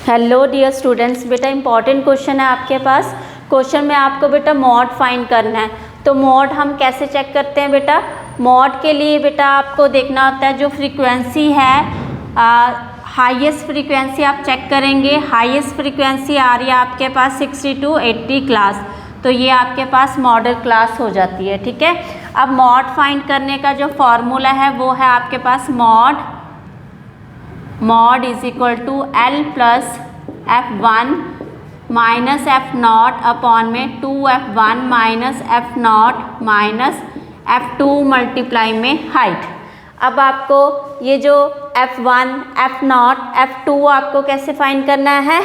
Hello dear students, बेटा important question है आपके पास। क्वेश्चन में आपको बेटा मॉड फाइंड करना है। तो मॉड हम कैसे चेक करते हैं बेटा? मॉड के लिए बेटा आपको देखना होता है जो फ्रीक्वेंसी है, हाईएस्ट फ्रीक्वेंसी आप चेक करेंगे। हाईएस्ट फ्रीक्वेंसी आ रही है आपके पास 60 to 80 क्लास, तो ये आपके पास मॉडल क्लास हो जाती है। ठीक है, अब मॉड फाइंड करने का जो फॉर्मूला है वो है आपके पास mod is equal to L plus F1 minus F0 upon में 2F1 minus F0 minus F2 multiply में हाइट। अब आपको ये जो F1, F0, F2 आपको कैसे फाइंड करना है?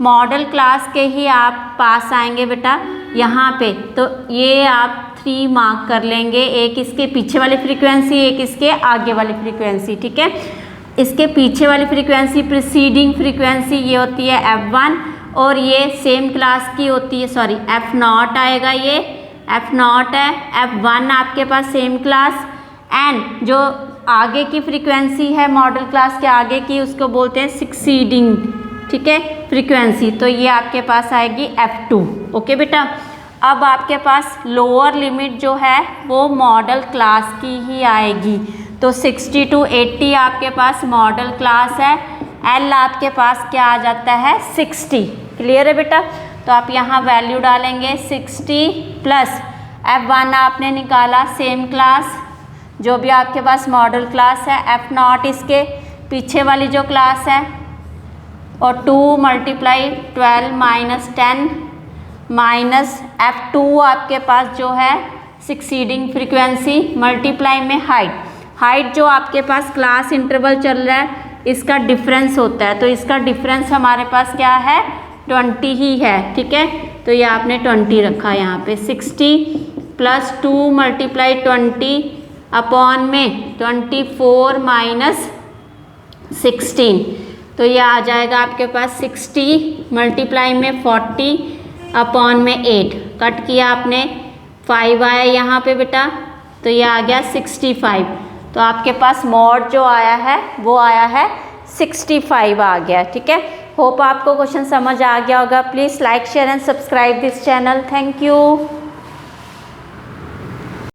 मॉडल क्लास के ही आप पास आएंगे बेटा यहाँ पे, तो ये आप 3 मार्क कर लेंगे। एक इसके पीछे वाली फ्रीक्वेंसी, एक इसके आगे वाली फ्रीक्वेंसी। ठीक है, इसके पीछे वाली फ्रीक्वेंसी प्रीसीडिंग फ्रीक्वेंसी ये होती है F1 और ये सेम क्लास की होती है, सॉरी F0 आएगा, ये F0 है। F1 आपके पास सेम क्लास, एंड जो आगे की फ्रीक्वेंसी है मॉडल क्लास के आगे की उसको बोलते हैं सक्सीडिंग, ठीक है, फ्रीक्वेंसी। तो ये आपके पास आएगी F2। ओके बेटा, अब आपके पास लोअर लिमिट जो है वो मॉडल क्लास की ही आएगी। तो 60 to 80 आपके पास मॉडल क्लास है, L आपके पास क्या आ जाता है 60। क्लियर है बेटा? तो आप यहाँ वैल्यू डालेंगे 60 प्लस F1 आपने निकाला सेम क्लास, जो भी आपके पास मॉडल क्लास है, F0 इसके पीछे वाली जो क्लास है, और 2 मल्टीप्लाई 12 माइनस 10 माइनस F2 आपके पास जो है सक्सीडिंग फ्रीक्वेंसी मल्टीप्लाई में हाइट जो आपके पास क्लास इंटरवल चल रहा है इसका डिफरेंस होता है, तो इसका डिफरेंस हमारे पास क्या है 20 ही है। ठीक है, तो ये आपने 20 रखा यहाँ पे। 60 प्लस 2 मल्टीप्लाई 20 अपॉन में 24 माइनस 16, तो ये आ जाएगा आपके पास 60 मल्टीप्लाई में 40 अपॉन में 8, कट किया आपने 5 आया यहाँ पे बेटा, तो ये आ गया 65। तो आपके पास मॉड जो आया है वो आया है 65 आ गया। ठीक है, होप आपको क्वेश्चन समझ आ गया होगा। Please like, share and subscribe this channel. Thank you.